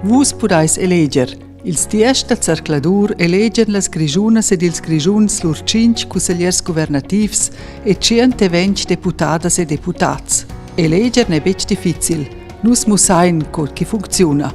Vus pudais eleger. Ils tiesta cercladur elegen las grigiunas ed ils grigiuns lur 5 consigliers governativs e 120 deputadas e deputats. Eleger ne bec difficil, nus musain cod chi funziona.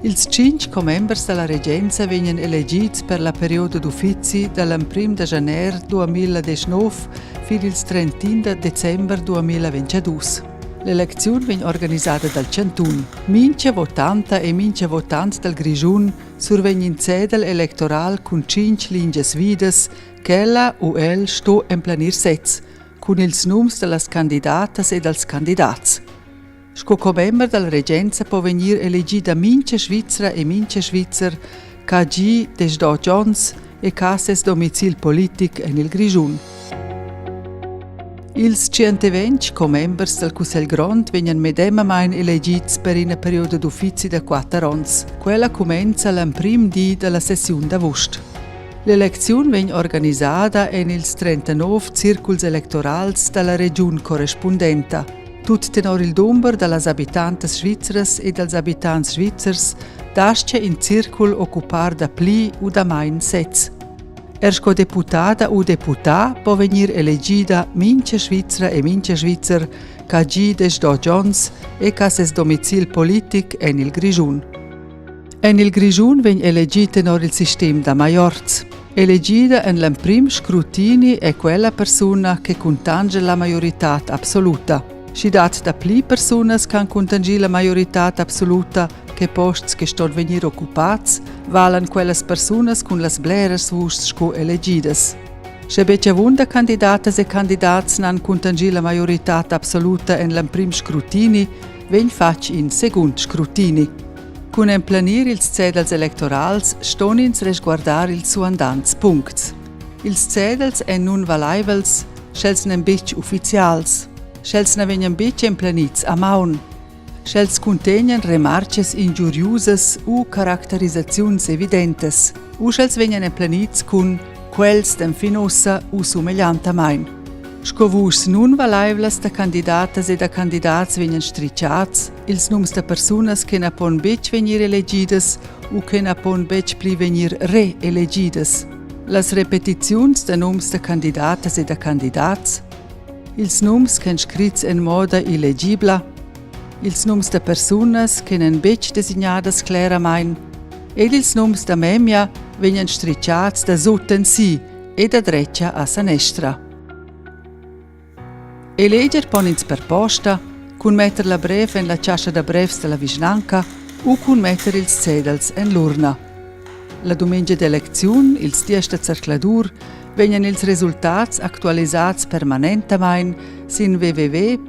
Ils 5 comembers della regenza venien elegits per la periodo d'uffizi dal 1 de janer 2019 fino il 30 de december 2022. L'elezione viene organizzata dal Cantun. Mince votanta e mince votant del Grigiun survegn in cedel elettoral con 5 linges vides che ella o el sto en planir sez, con ils nums de las candidatas e dels candidats. Sco comember della regenza può venir elegi da mince Svizzera e mince Svizzer ca gi des do Jones e ca ses domicil politic en il Grigiun. Ils 120 comembers del Cussel Grond venien medemamein elegits per una periodo d'uffizi de 4 ans. Quella comenza l'emprim di della sessione d'agosto. L'elezione vegn organizzata en ils 39 circuls electorals della regione corrispondenta. Tut tenor il dumber dallas abitantes svizzeras e dels abitants svizzers dasce in circul occupar da pli u da main sez. Ersco deputada o deputà può venir elegida mince Svizzera e mince Svizzer ca gi des do Jones e ca ses domicil politic en il Grigiun. En il Grigiun vegn elegita tenor il sistem da Majorz. Elegida en l'emprim scrutini è quella persona che contange la majorità assoluta. Si dat da pli personas can contangi la majorità assoluta che posts che ston venir occupats valan quellas personas cun las bleras vusts sco elegidas. Se beccia vunda candidatas e candidats nan contangi la majorità assoluta en l'emprim scrutini, vegn fac in secund scrutini. Cun emplanir ils cedels electorals ston ins resguardar ils suandants puncts. Ils cedels en nun valaivels, schels nem bitch ufficials. Schels ne vegnan bitch emplanits a maun. Schels contenien remarches ingiuriusas u caracterizaziuns evidentes. U schels vegnan emplanits cun quels dem finossa u sumegliantamain. Scovus nun valaivlas da candidatas e da candidats vegnan stricciats, ils nums da personas che napon bitch venir elegidas u che napon bitch pli venir re-elegidas. Las repetiziuns da nums da candidatas e da candidats, ils nums che scrits en moda illegibla, ils nums da personas che nen bitch designadas claramain, ed ils nums da memia vegnan stricciats da sut en si e da dreccia a sinistra. Eleger pon ins per posta, cun metter la brev en la ciascia da brevs della vicinanca u cun metter ils cedels en l'urna. La domenica d'eleziun, ils tiesta cercladur, vegnan ils resultats actualisats permanentamain sin www.gr.ch.